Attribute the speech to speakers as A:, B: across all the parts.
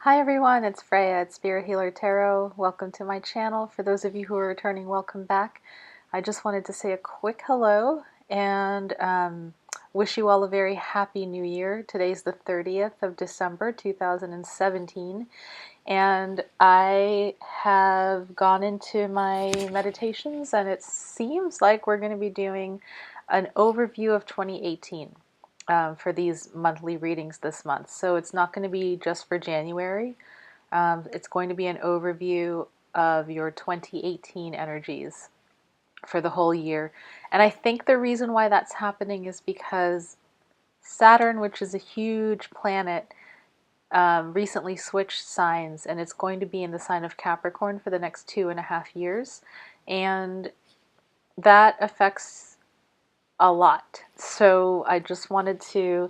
A: Hi everyone, it's Freya at Spirit Healer Tarot. Welcome to my channel. For those of you who are returning, welcome back. I just wanted to say a quick hello and wish you all a very happy new year. Today's the 30th of December 2017 and I have gone into my meditations and it seems like we're going to be doing an overview of 2018. For these monthly readings this month. So it's not going to be just for January. It's going to be an overview of your 2018 energies for the whole year. And I think the reason why that's happening is because Saturn, which is a huge planet, recently switched signs and it's going to be in the sign of Capricorn for the next 2.5 years. And that affects a lot. So I just wanted to,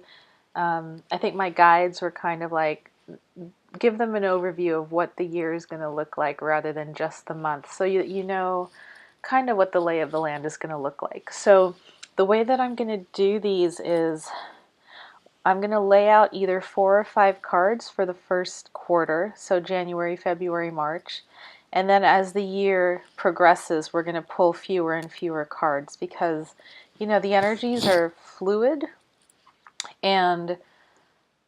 A: I think my guides were kind of like, give them an overview of what the year is going to look like rather than just the month. So you know kind of what the lay of the land is going to look like. So the way that I'm going to do these is I'm going to lay out either 4 or 5 cards for the first quarter, so January, February, March. And then as the year progresses, we're going to pull fewer and fewer cards because, you know, the energies are fluid and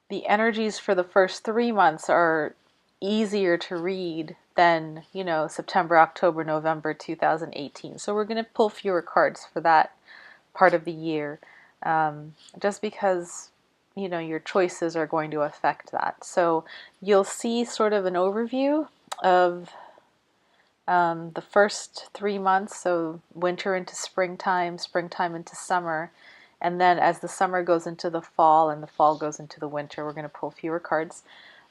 A: the energies for the first 3 months are easier to read than, you know, September, October, November 2018. So we're going to pull fewer cards for that part of the year, just because, you know, your choices are going to affect that. So you'll see sort of an overview of the first 3 months, so winter into springtime, springtime into summer, and then as the summer goes into the fall and the fall goes into the winter, we're going to pull fewer cards.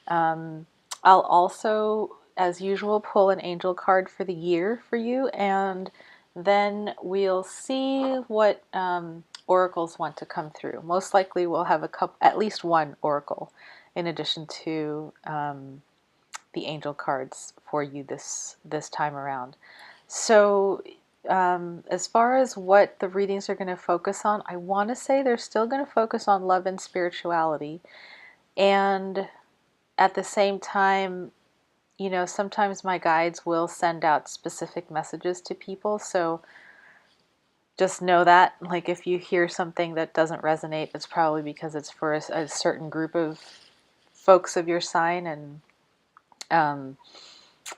A: I'll also, as usual, pull an angel card for the year for you, and then we'll see what oracles want to come through. Most likely we'll have at least one oracle in addition to the angel cards for you this time around. So as far as what the readings are going to focus on, I want to say they're still going to focus on love and spirituality. And at the same time, you know, sometimes my guides will send out specific messages to people. So just know that, like, if you hear something that doesn't resonate, it's probably because it's for a certain group of folks of your sign. And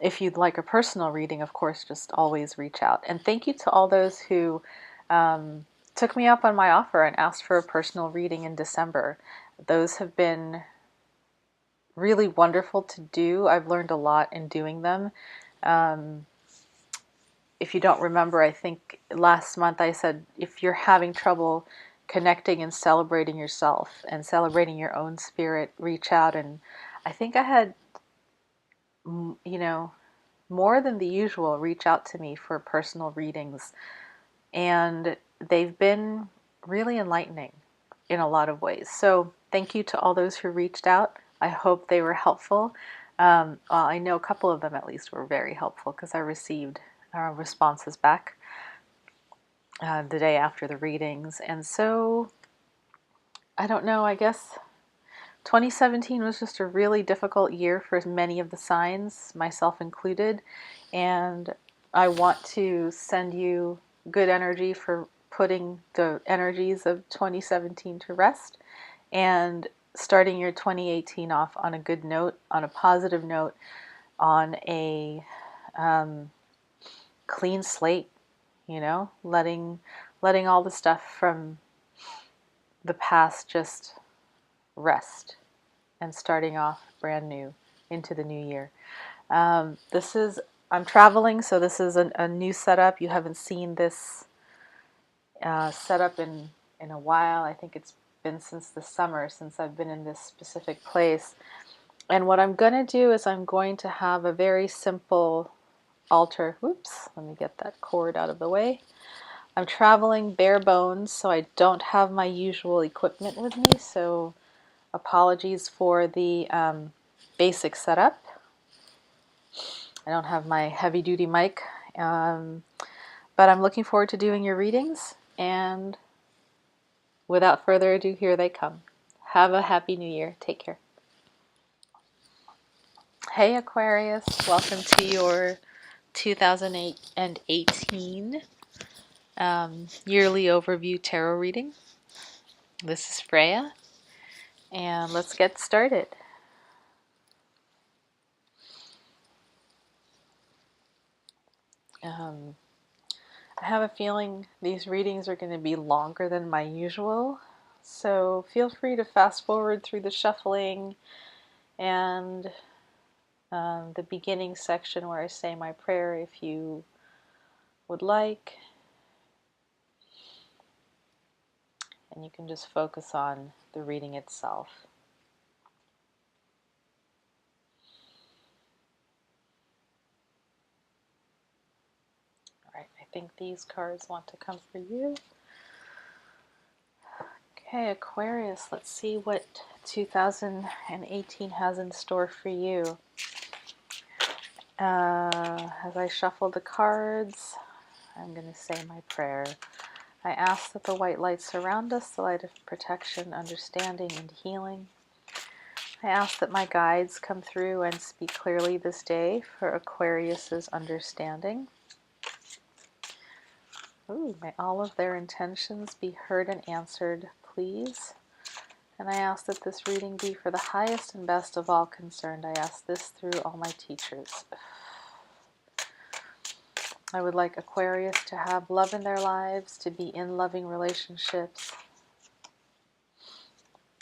A: if you'd like a personal reading, of course, just always reach out. And thank you to all those who took me up on my offer and asked for a personal reading in December. Those have been really wonderful to do. I've learned a lot in doing them. If you don't remember, I think last month I said if you're having trouble connecting and celebrating yourself and celebrating your own spirit, reach out. And I think I had, you know, more than the usual reach out to me for personal readings, and they've been really enlightening in a lot of ways. So thank you to all those who reached out. I hope they were helpful. Well, I know a couple of them at least were very helpful because I received responses back the day after the readings. And so I don't know, I guess 2017 was just a really difficult year for many of the signs, myself included, and I want to send you good energy for putting the energies of 2017 to rest and starting your 2018 off on a good note, on a positive note, on a clean slate, you know, letting all the stuff from the past just rest and starting off brand new into the new year. I'm traveling, so this is a new setup. You haven't seen this setup in a while. I think it's been since the summer since I've been in this specific place. And what I'm going to do is I'm going to have a very simple altar. Whoops, let me get that cord out of the way. I'm traveling bare bones, so I don't have my usual equipment with me, so apologies for the basic setup. I don't have my heavy-duty mic, but I'm looking forward to doing your readings, and without further ado, here they come. Have a happy new year. Take care. Hey Aquarius, welcome to your 2018 yearly overview tarot reading. This is Freya, and let's get started. I have a feeling these readings are going to be longer than my usual, so feel free to fast forward through the shuffling and the beginning section where I say my prayer if you would like, and you can just focus on the reading itself. All right, I think these cards want to come for you. Okay, Aquarius, let's see what 2018 has in store for you. As I shuffle the cards, I'm going to say my prayer. I ask that the white light surround us, the light of protection, understanding, and healing. I ask that my guides come through and speak clearly this day for Aquarius's understanding. Ooh, may all of their intentions be heard and answered, please. And I ask that this reading be for the highest and best of all concerned. I ask this through all my teachers. I would like Aquarius to have love in their lives, to be in loving relationships,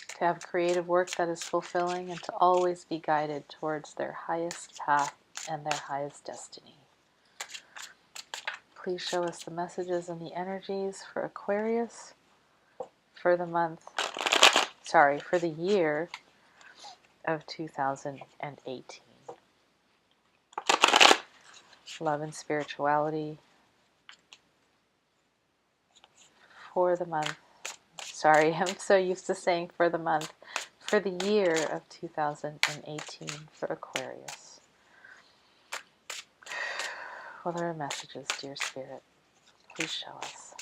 A: to have creative work that is fulfilling, and to always be guided towards their highest path and their highest destiny. Please show us the messages and the energies for Aquarius for the for the year of 2018. Love and spirituality for the month. Sorry, I'm so used to saying for the month. For the year of 2018 for Aquarius. What are our messages, dear Spirit? Please show us.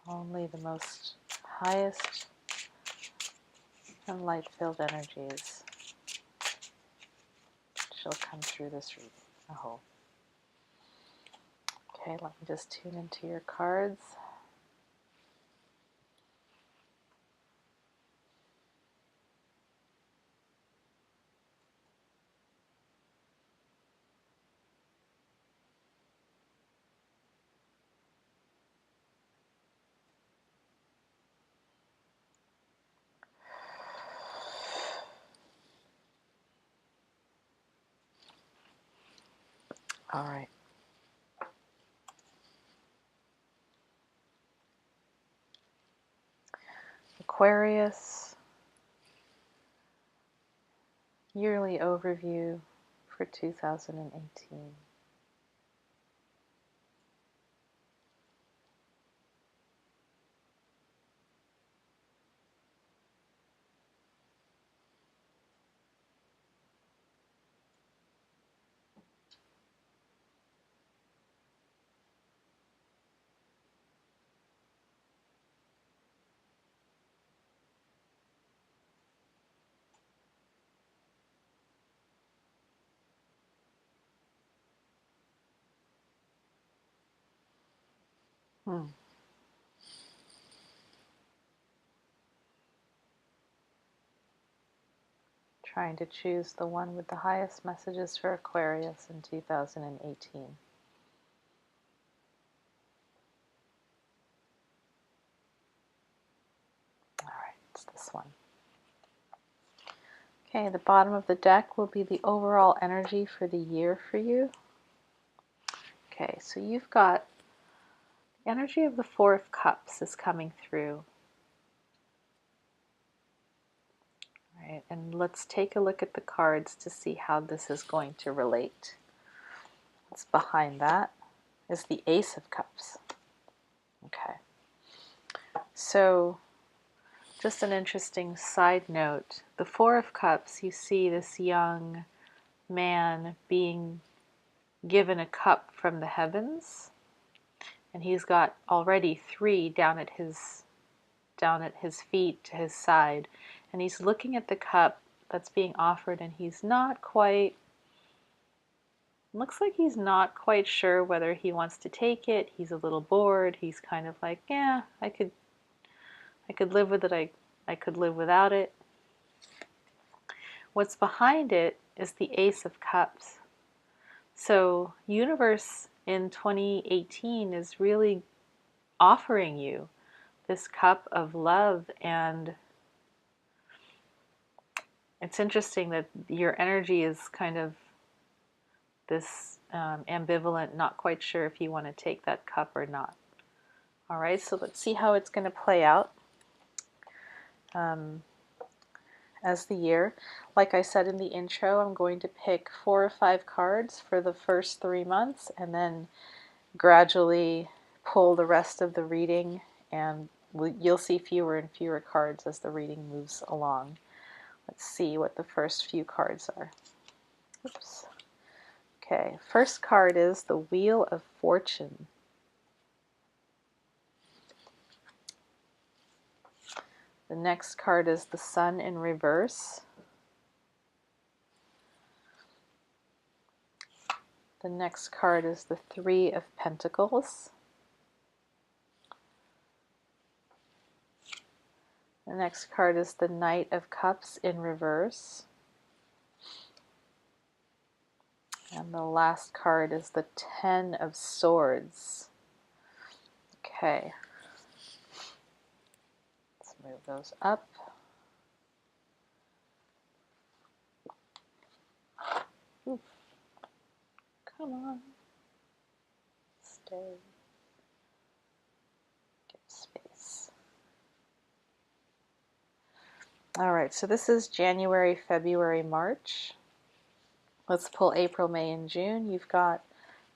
A: Only the most highest and light-filled energies shall come through this reading. I hope. Okay, let me just tune into your cards. All right. Aquarius, yearly overview for 2018. Trying to choose the one with the highest messages for Aquarius in 2018. All right, it's this one. Okay, the bottom of the deck will be the overall energy for the year for you. Okay, so you've got the energy of the Four of Cups is coming through. All right, and let's take a look at the cards to see how this is going to relate. What's behind that is the Ace of Cups. Okay, so just an interesting side note. The Four of Cups, you see this young man being given a cup from the heavens, and he's got already 3 down at his down at his feet to his side, and he's looking at the cup that's being offered, and he's not quite, looks like he's not quite sure whether he wants to take it. He's a little bored. He's kind of like, yeah, I could live with it. I could live without it. What's behind it is the Ace of Cups. So universe in 2018 is really offering you this cup of love, and it's interesting that your energy is kind of this ambivalent, not quite sure if you want to take that cup or not. All right, so let's see how it's going to play out as the year. Like I said in the intro, I'm going to pick 4 or 5 cards for the first 3 months, and then gradually pull the rest of the reading, and you'll see fewer and fewer cards as the reading moves along. Let's see what the first few cards are. Oops. Okay, first card is the Wheel of Fortune. The next card is the Sun in reverse. The next card is the Three of Pentacles. The next card is the Knight of Cups in reverse. And the last card is the Ten of Swords. Okay. Let's move those up. Ooh. Come on. Stay. Give space. All right, so this is January, February, March. Let's pull April, May, and June. You've got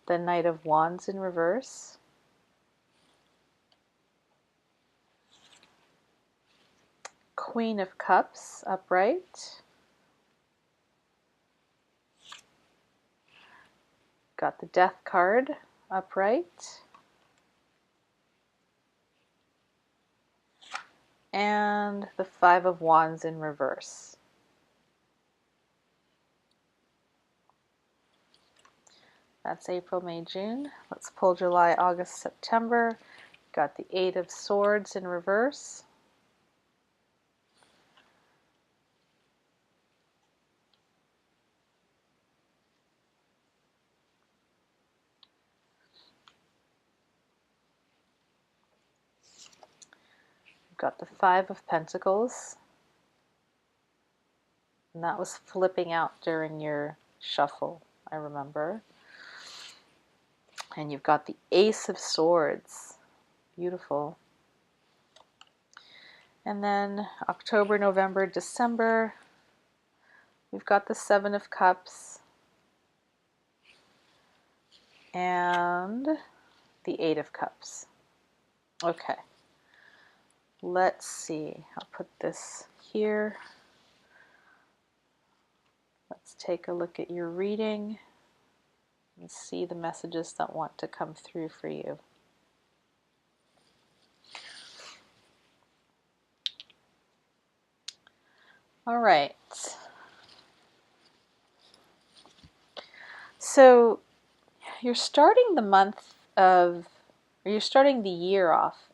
A: the Knight of Wands in reverse. Queen of Cups upright. Got the Death card upright. And the Five of Wands in reverse. That's April, May, June. Let's pull July, August, September. Got the Eight of Swords in reverse. Got the Five of Pentacles. And that was flipping out during your shuffle, I remember. And you've got the Ace of Swords. Beautiful. And then October, November, December, we've got the Seven of Cups and the Eight of Cups. Okay. Let's see. I'll put this here. Let's take a look at your reading and see the messages that want to come through for you. All right. So you're starting the month of, or you're starting the year off.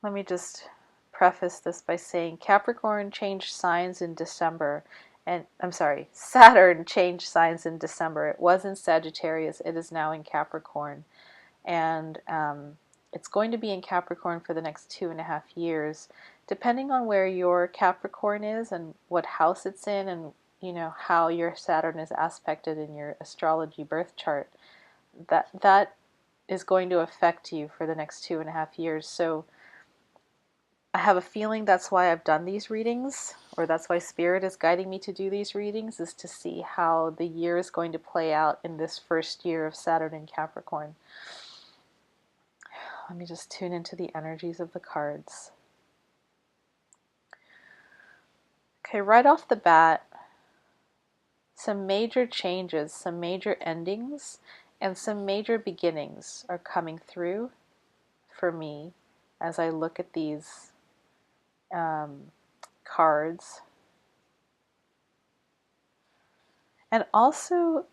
A: Let me just preface this by saying Capricorn changed signs in December. And I'm sorry, Saturn changed signs in December. It was in Sagittarius. It is now in Capricorn. And it's going to be in Capricorn for the next 2.5 years. Depending on where your Capricorn is and what house it's in, and you know how your Saturn is aspected in your astrology birth chart, that is going to affect you for the next 2.5 years. So I have a feeling that's why I've done these readings, or that's why Spirit is guiding me to do these readings, is to see how the year is going to play out in this first year of Saturn in Capricorn. Let me just tune into the energies of the cards. Okay, right off the bat, some major changes, some major endings, and some major beginnings are coming through for me as I look at these cards. And also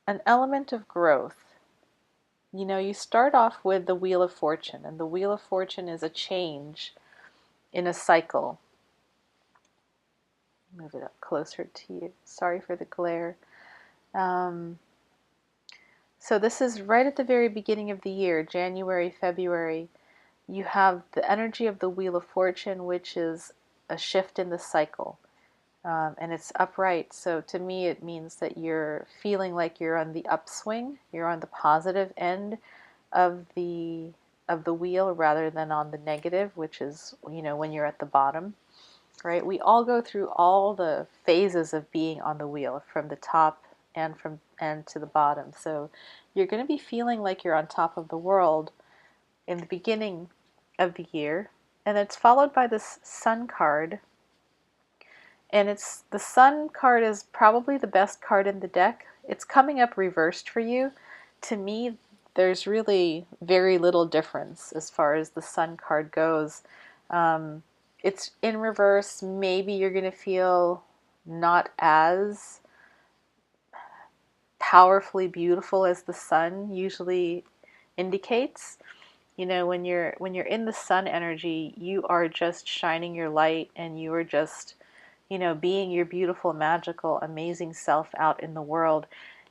A: an element of growth. You know, you start off with the Wheel of Fortune, and the Wheel of Fortune is a change in a cycle. Move it up closer to you. Sorry for the glare. So this is right at the very beginning of the year, January, February. You have the energy of the Wheel of Fortune, which is a shift in the cycle. And it's upright. So to me, it means that you're feeling like you're on the upswing. You're on the positive end of the wheel rather than on the negative, which is, you know, when you're at the bottom, right? We all go through all the phases of being on the wheel, from the top and to the bottom. So you're going to be feeling like you're on top of the world in the beginning of the year, and it's followed by this Sun card. And it's the Sun card is probably the best card in the deck. It's coming up reversed for you. To me, there's really very little difference as far as the Sun card goes. It's in reverse. Maybe you're going to feel not as powerfully beautiful as the Sun usually indicates. You know, when you're in the Sun energy, you are just shining your light, and you are just, you know, being your beautiful, magical, amazing self out in the world.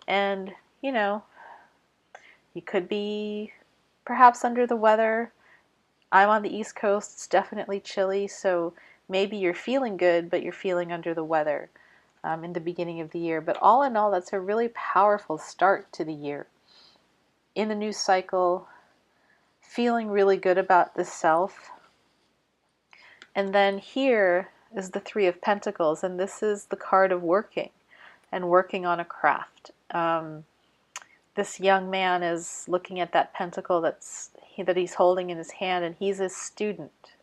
A: And, you know, you could be perhaps under the weather. I'm on the East Coast, it's definitely chilly, so maybe you're feeling good, but you're feeling under the weather in the beginning of the year. But all in all, that's a really powerful start to the year. In the new cycle, feeling really good about the self. And then here is the Three of Pentacles, and this is the card of working and working on a craft. This young man is looking at that pentacle that he's holding in his hand, and he's a student,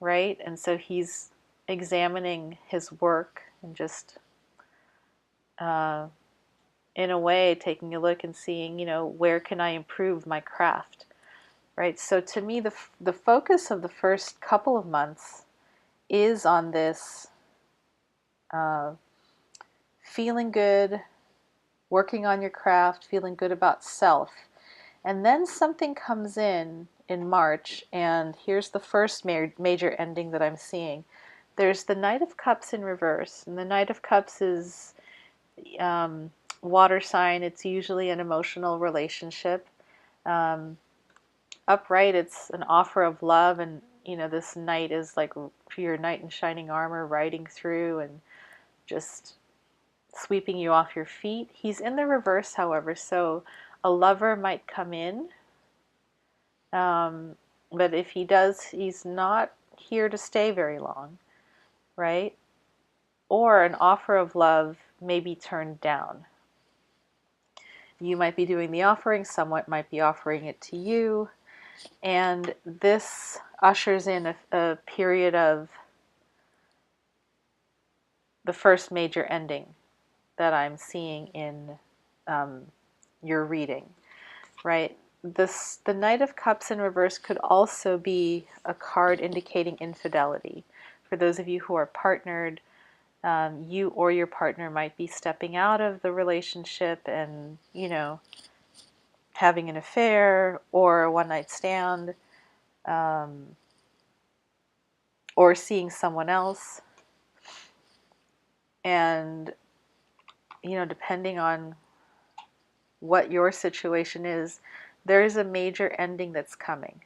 A: right? And so he's examining his work and just, in a way, taking a look and seeing, you know, where can I improve my craft, right? So to me, the focus of the first couple of months is on this feeling good, working on your craft, feeling good about self. And then something comes in March, and here's the first major ending that I'm seeing. There's the Knight of Cups in reverse, and the Knight of Cups is water sign. It's usually an emotional relationship. Upright, it's an offer of love, and you know, this knight is like your knight in shining armor riding through and just sweeping you off your feet. He's in the reverse, however, so a lover might come in, but if he does, he's not here to stay very long, right? Or an offer of love may be turned down. You might be doing the offering, someone might be offering it to you, and this ushers in a period of the first major ending that I'm seeing in your reading, right? The Knight of Cups in reverse could also be a card indicating infidelity. For those of you who are partnered, you or your partner might be stepping out of the relationship and, you know, having an affair or a one-night stand, or seeing someone else. And, you know, depending on what your situation is, there is a major ending that's coming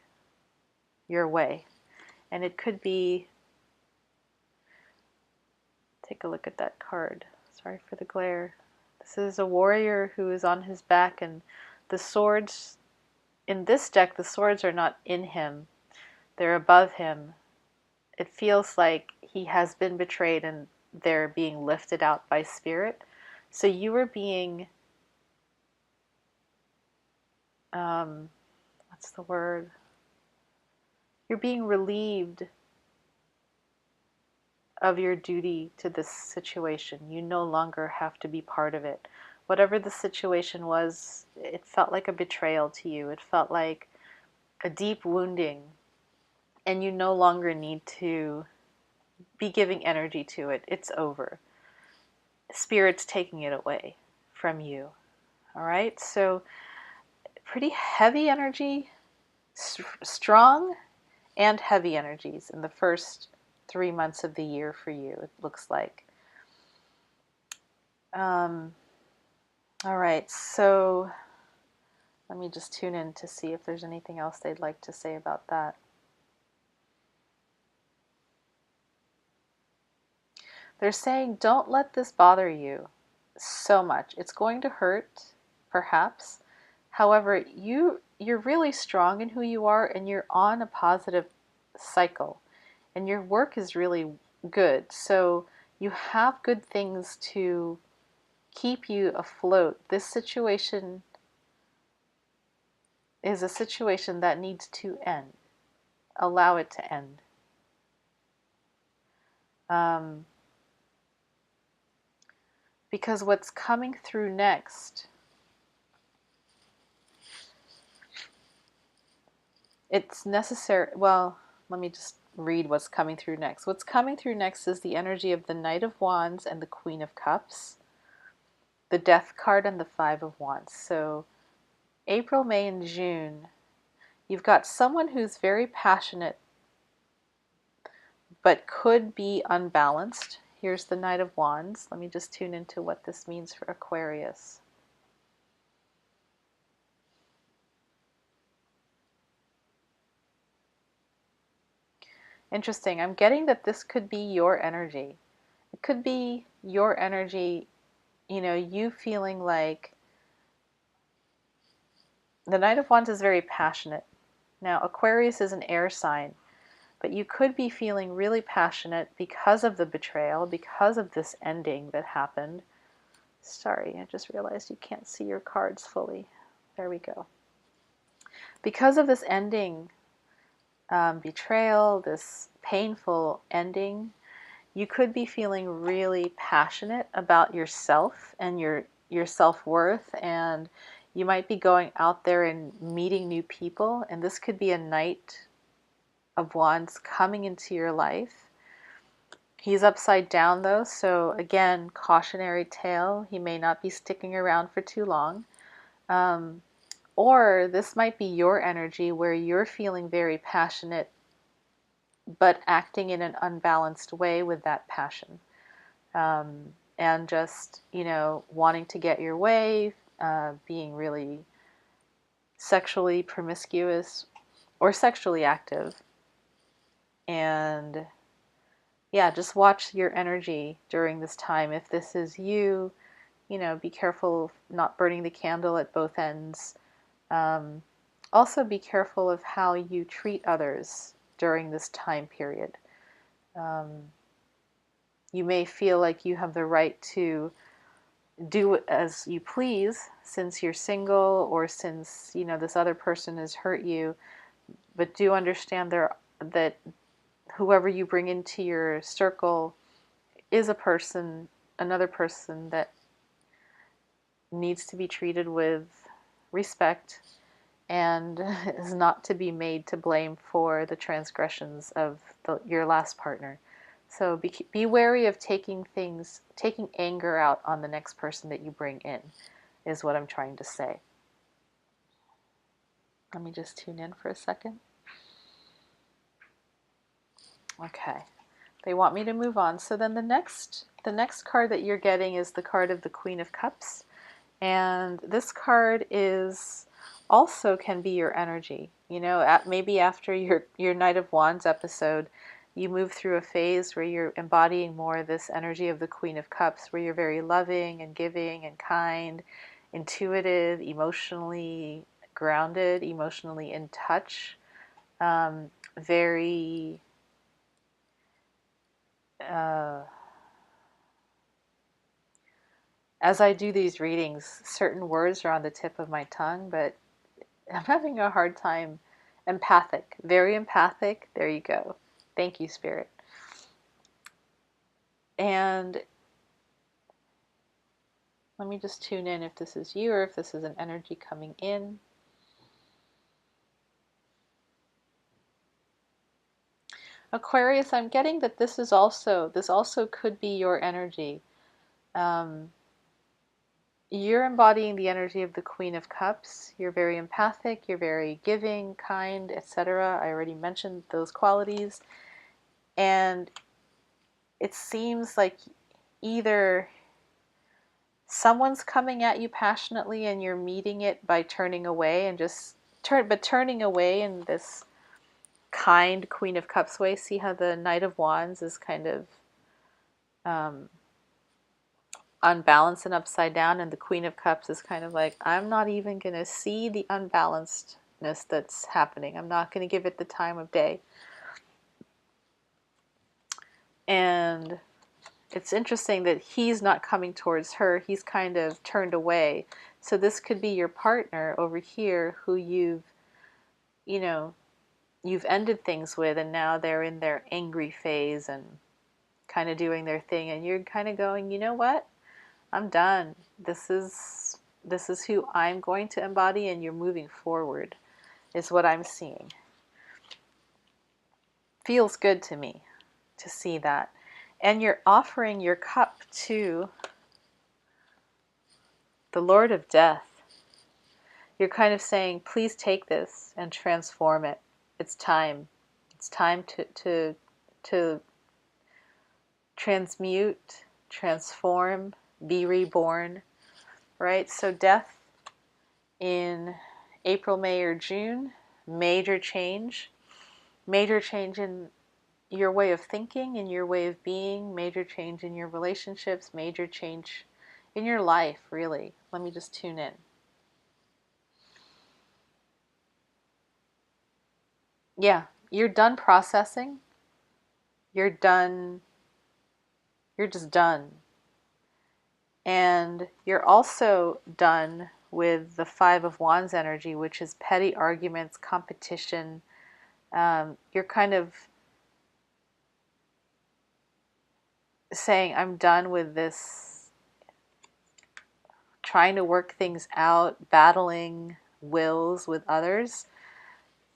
A: your way. And it could be, take a look at that card. Sorry for the glare. This is a warrior who is on his back, and the swords, in this deck, the swords are not in him. They're above him. It feels like he has been betrayed and they're being lifted out by spirit. So you are being, what's the word? You're being relieved of your duty to this situation. You no longer have to be part of it. Whatever the situation was, it felt like a betrayal to you. It felt like a deep wounding and you no longer need to be giving energy to it. It's over. Spirit's taking it away from you. All right, so pretty heavy energy, strong and heavy energies in the first 3 months of the year for you, it looks like. All right, so let me just tune in to see if there's anything else they'd like to say about that. They're saying, don't let this bother you so much. It's going to hurt, perhaps. However, you're really strong in who you are, and you're on a positive cycle. And your work is really good. So you have good things to keep you afloat. This situation is a situation that needs to end. Allow it to end. Because what's coming through next, it's necessary. Well, let me just read what's coming through next. What's coming through next is the energy of the Knight of Wands and the Queen of Cups, the Death card, and the Five of Wands. So April, May, and June, you've got someone who's very passionate but could be unbalanced. Here's the Knight of Wands. Let me just tune into what this means for Aquarius. Interesting. I'm getting that this could be your energy. It could be your energy, you know, you feeling like the Knight of Wands is very passionate. Now, Aquarius is an air sign, but you could be feeling really passionate because of the betrayal, because of this ending that happened. Sorry, I just realized you can't see your cards fully. There we go. Because of this ending, betrayal, this painful ending, you could be feeling really passionate about yourself and your self-worth, and you might be going out there and meeting new people, and this could be a Knight of Wands coming into your life. He's upside down though, so again, cautionary tale. He may not be sticking around for too long. Or this might be your energy where you're feeling very passionate but acting in an unbalanced way with that passion. And just, you know, wanting to get your way, being really sexually promiscuous or sexually active. And yeah, just watch your energy during this time. If this is you, you know, be careful not burning the candle at both ends. Also be careful of how you treat others during this time period. You may feel like you have the right to do as you please since you're single, or since, you know, this other person has hurt you, but do understand that whoever you bring into your circle is a person, another person that needs to be treated with respect and is not to be made to blame for the transgressions of your last partner. So be wary of taking anger out on the next person that you bring in, is what I'm trying to say. Let me just tune in for a second. Okay. They want me to move on. So then the next card that you're getting is the card of the Queen of Cups. And this card is also can be your energy. You know, maybe after your Knight of Wands episode, you move through a phase where you're embodying more this energy of the Queen of Cups, where you're very loving and giving and kind, intuitive, emotionally grounded, emotionally in touch, very as I do these readings, certain words are on the tip of my tongue, but I'm having a hard time. Empathic, very empathic. There you go. Thank you, Spirit. And let me just tune in if this is you or if this is an energy coming in. Aquarius, I'm getting that this also could be your energy. Um, you're embodying the energy of the Queen of Cups. You're very empathic, you're very giving, kind, etc. I already mentioned those qualities. And it seems like either someone's coming at you passionately and you're meeting it by turning away and turning away in this kind Queen of Cups way. See how the Knight of Wands is kind of um, unbalanced and upside down, and the Queen of Cups is kind of like, I'm not even going to see the unbalancedness that's happening. I'm not going to give it the time of day. And it's interesting that he's not coming towards her. He's kind of turned away. So this could be your partner over here who you know, you've ended things with, and now they're in their angry phase and kind of doing their thing, and you're kind of going, you know what? I'm done. This is who I'm going to embody, and you're moving forward, is what I'm seeing. Feels good to me to see that. And you're offering your cup to the Lord of Death. You're kind of saying, please take this and transform it. It's time. It's time to transmute, transform, be reborn, right? So death in April, May, or June, major change in your way of thinking, in your way of being, major change in your relationships, major change in your life, really. Let me just tune in. Yeah, you're done processing. You're done. You're just done. And you're also done with the Five of Wands energy, which is petty arguments, competition. You're kind of saying, I'm done with this, trying to work things out, battling wills with others.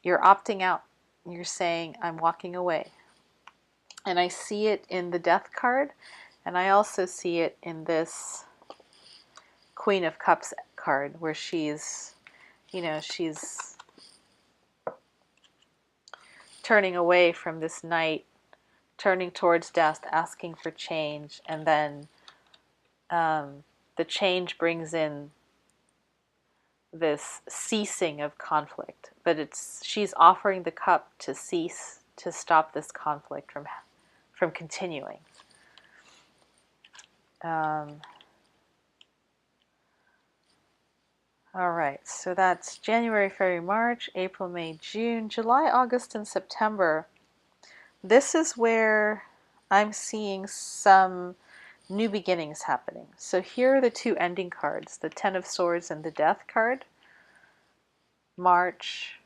A: You're opting out. You're saying, I'm walking away. And I see it in the Death card, and I also see it in this Queen of Cups card, where she's turning away from this knight, turning towards death, asking for change, and then the change brings in this ceasing of conflict. But she's offering the cup to cease, to stop this conflict from continuing. All right, so that's January, February, March, April, May, June, July, August, and September. This is where I'm seeing some new beginnings happening. So here are the two ending cards, the Ten of Swords and the Death card. March,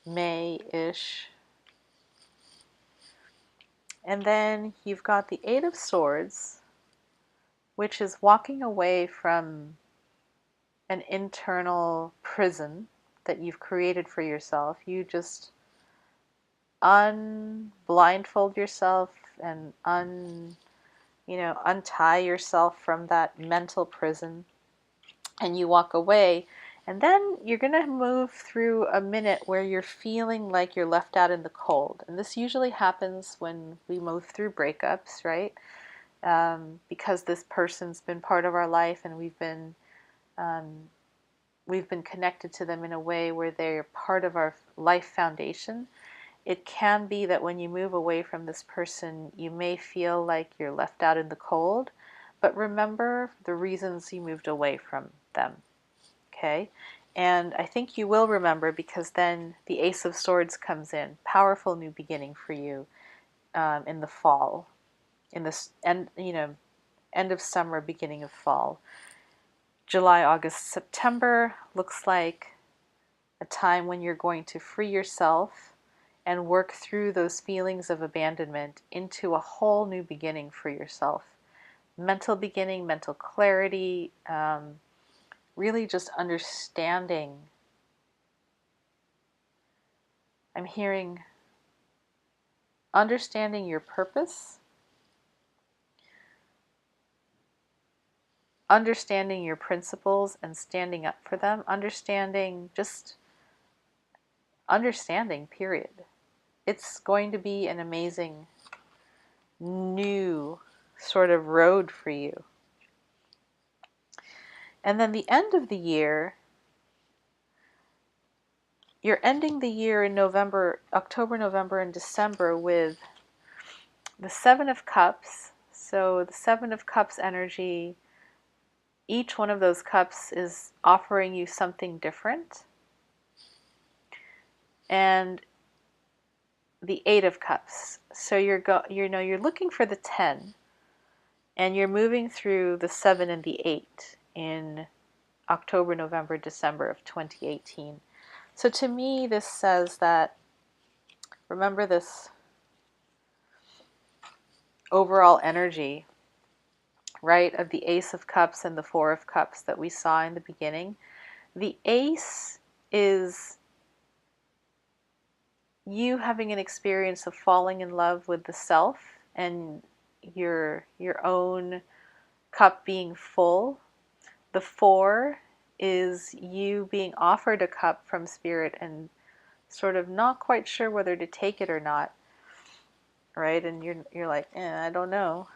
A: May-ish. And then you've got the Eight of Swords, which is walking away from an internal prison that you've created for yourself. You just unblindfold yourself and untie yourself from that mental prison, and you walk away. And then you're going to move through a minute where you're feeling like you're left out in the cold. And this usually happens when we move through breakups, right? Because this person's been part of our life, and we've been connected to them in a way where they're part of our life foundation. It can be that when you move away from this person, you may feel like you're left out in the cold, but remember the reasons you moved away from them, okay? And I think you will remember, because then the Ace of Swords comes in. Powerful new beginning for you in the fall, in this end of summer, beginning of fall. July, August, September looks like a time when you're going to free yourself and work through those feelings of abandonment into a whole new beginning for yourself. Mental beginning, mental clarity, really just understanding. I'm hearing understanding your purpose, understanding your principles and standing up for them, understanding, just understanding, period. It's going to be an amazing new sort of road for you. And then the end of the year, you're ending the year in November, October, November, and December with the Seven of Cups. So the Seven of Cups energy, each one of those cups is offering you something different. And the Eight of Cups. So you're looking for the 10, and you're moving through the 7 and the 8 in October, November, December of 2018. So to me, this says that, remember this overall energy, right, of the Ace of Cups and the Four of Cups that we saw in the beginning. The Ace is you having an experience of falling in love with the self and your own cup being full. The Four is you being offered a cup from Spirit and sort of not quite sure whether to take it or not, right? And you're like, I don't know.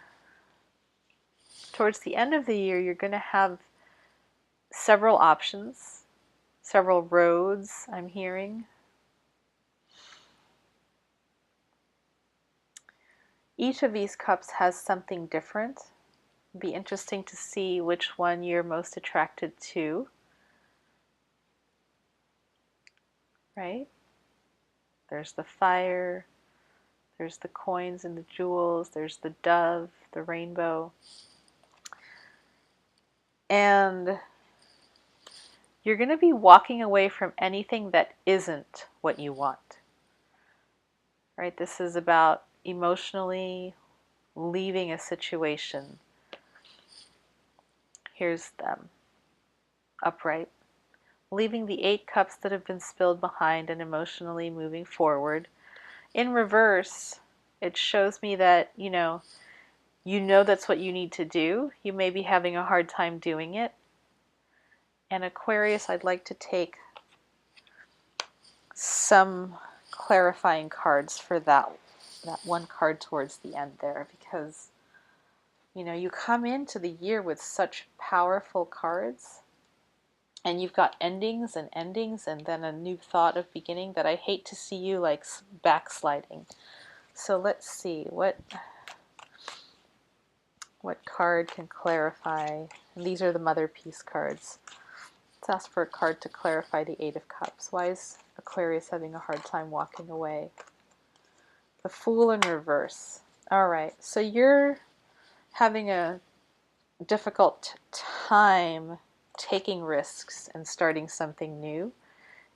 A: Towards the end of the year, you're going to have several options, several roads, I'm hearing. Each of these cups has something different. It'd be interesting to see which one you're most attracted to, right? There's the fire, there's the coins and the jewels, there's the dove, the rainbow. And you're going to be walking away from anything that isn't what you want, right? This is about emotionally leaving a situation. Here's them, upright. Leaving the 8 cups that have been spilled behind and emotionally moving forward. In reverse, it shows me that, you know that's what you need to do. You may be having a hard time doing it. And Aquarius, I'd like to take some clarifying cards for that one card towards the end there, because you come into the year with such powerful cards, and you've got endings and then a new thought of beginning, that I hate to see you like backsliding. So let's see what card can clarify. And these are the Motherpeace cards. Let's ask for a card to clarify the 8 of Cups. Why is Aquarius having a hard time walking away? The Fool in reverse. All right, so you're having a difficult time taking risks and starting something new.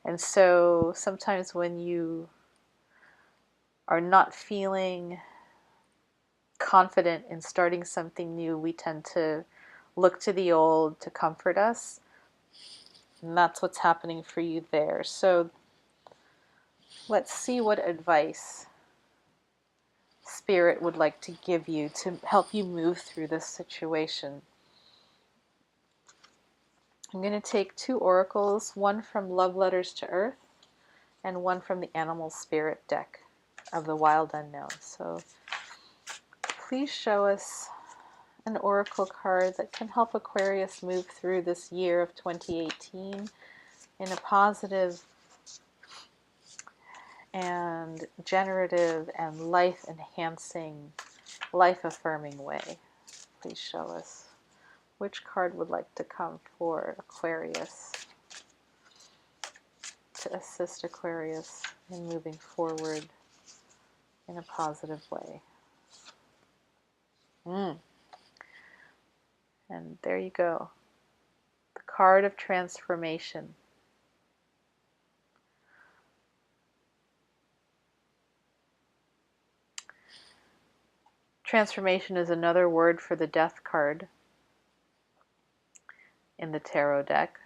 A: And so sometimes when you are not feeling confident in starting something new, we tend to look to the old to comfort us. And that's what's happening for you there. So let's see what advice Spirit would like to give you to help you move through this situation. I'm going to take 2 oracles, one from Love Letters to Earth and one from the Animal Spirit deck of the Wild Unknown. So please show us an oracle card that can help Aquarius move through this year of 2018 in a positive and generative and life-enhancing, life-affirming way. Please show us which card would like to come for Aquarius to assist Aquarius in moving forward in a positive way. And there you go. The card of transformation. Transformation is another word for the Death card in the tarot deck.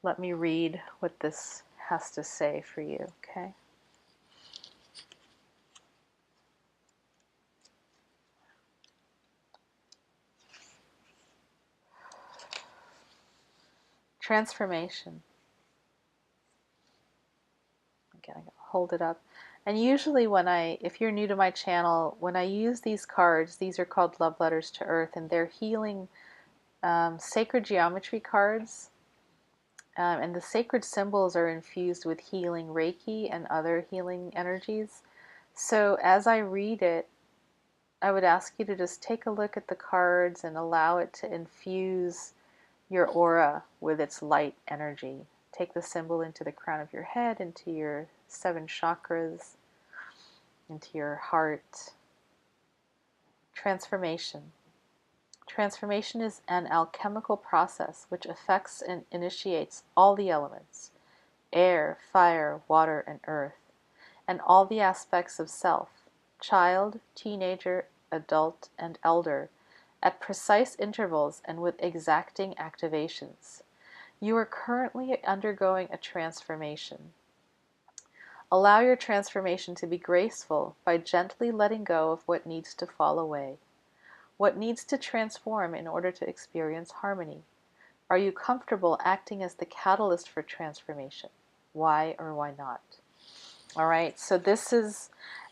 A: Let me read what this has to say for you, okay? Transformation. Okay, I'm going to hold it up. And usually if you're new to my channel, when I use these cards, these are called Love Letters to Earth, and they're healing sacred geometry cards. And the sacred symbols are infused with healing Reiki and other healing energies. So as I read it, I would ask you to just take a look at the cards and allow it to infuse your aura with its light energy. Take the symbol into the crown of your head, into your 7 chakras, into your heart. Transformation. Transformation is an alchemical process which affects and initiates all the elements, air, fire, water, and earth, and all the aspects of self, child, teenager, adult, and elder, at precise intervals and with exacting activations. You are currently undergoing a transformation. Allow your transformation to be graceful by gently letting go of what needs to fall away. What needs to transform in order to experience harmony? Are you comfortable acting as the catalyst for transformation? Why or why not? All right, so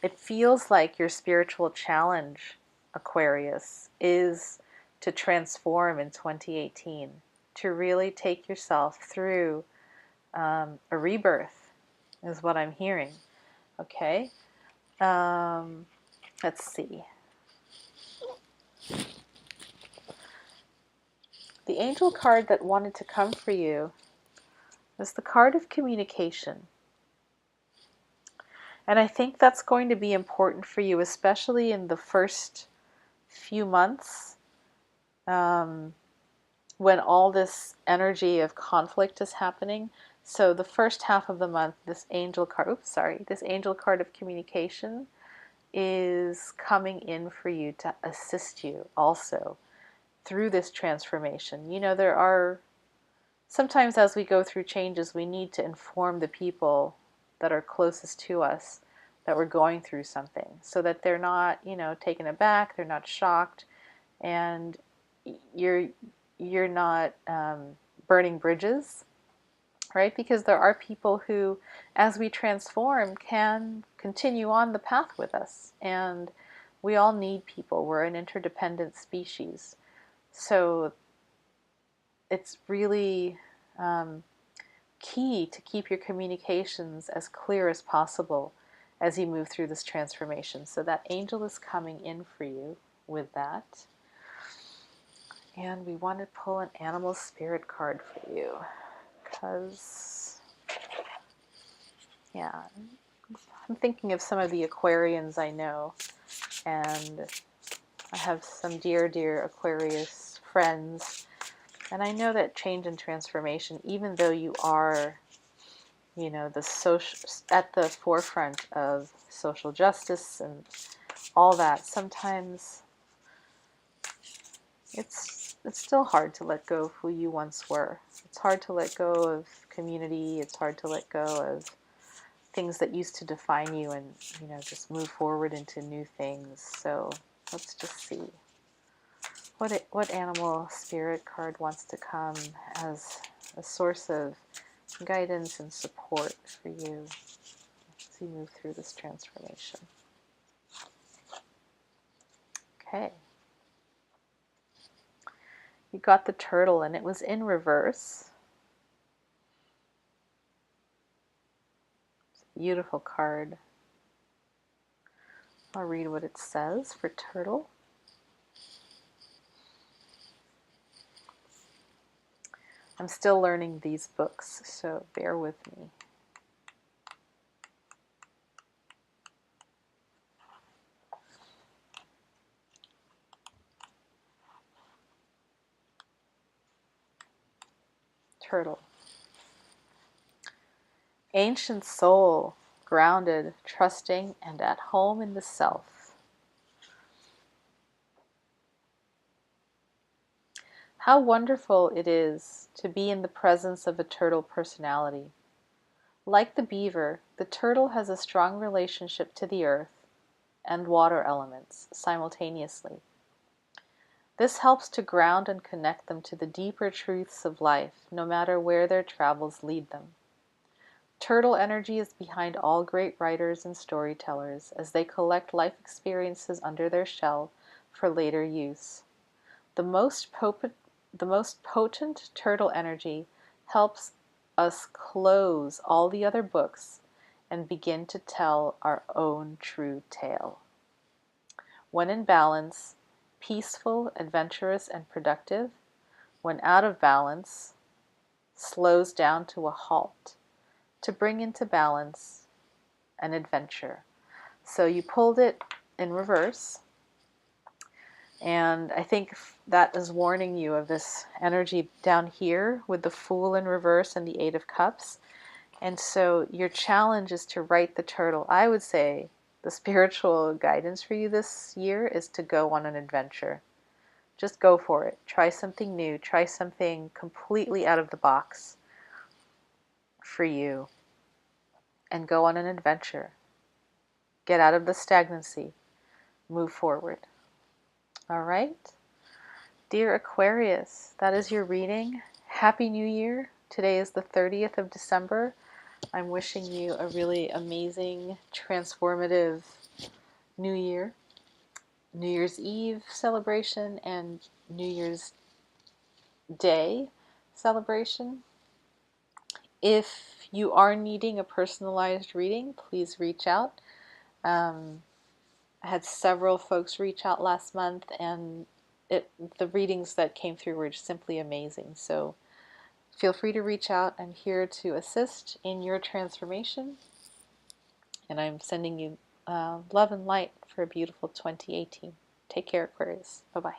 A: it feels like your spiritual challenge, Aquarius, is to transform in 2018, to really take yourself through a rebirth, is what I'm hearing. Okay, let's see. The angel card that wanted to come for you is the card of communication. And I think that's going to be important for you, especially in the first few months, when all this energy of conflict is happening. So the first half of the month, this angel card, this angel card of communication is coming in for you to assist you also through this transformation. You know, there are sometimes as we go through changes, we need to inform the people that are closest to us that we're going through something, so that they're not, taken aback, they're not shocked, and you're not burning bridges, right? Because there are people who, as we transform, can continue on the path with us, and we all need people. We're an interdependent species. So it's really key to keep your communications as clear as possible as you move through this transformation. So that angel is coming in for you with that. And we want to pull an animal spirit card for you because, yeah, I'm thinking of some of the Aquarians I know, and I have some dear, dear Aquarius friends. And I know that change and transformation, even though you are, at the forefront of social justice and all that, sometimes it's still hard to let go of who you once were. It's hard to let go of community. It's hard to let go of things that used to define you and, just move forward into new things. So let's just see. What animal spirit card wants to come as a source of guidance and support for you as you move through this transformation? Okay. You got the turtle, and it was in reverse. It's a beautiful card. I'll read what it says for turtle. I'm still learning these books, so bear with me. Turtle. Ancient soul, grounded, trusting, and at home in the self. How wonderful it is to be in the presence of a turtle personality. Like the beaver, the turtle has a strong relationship to the earth and water elements simultaneously. This helps to ground and connect them to the deeper truths of life, no matter where their travels lead them. Turtle energy is behind all great writers and storytellers as they collect life experiences under their shell for later use. The most potent turtle energy helps us close all the other books and begin to tell our own true tale. When in balance, peaceful, adventurous, and productive. When out of balance, slows down to a halt to bring into balance an adventure. So you pulled it in reverse, and I think that is warning you of this energy down here with the Fool in reverse and the Eight of Cups. And so your challenge is to write the turtle. I would say the spiritual guidance for you this year is to go on an adventure. Just go for it. Try something new. Try something completely out of the box for you. And go on an adventure. Get out of the stagnancy. Move forward. All right? Dear Aquarius, that is your reading. Happy New Year. Today is the 30th of December. I'm wishing you a really amazing, transformative New Year. New Year's Eve celebration and New Year's Day celebration. If you are needing a personalized reading, please reach out. I had several folks reach out last month, and the readings that came through were just simply amazing. So feel free to reach out. I'm here to assist in your transformation, and I'm sending you love and light for a beautiful 2018. Take care, Aquarius. Bye-bye.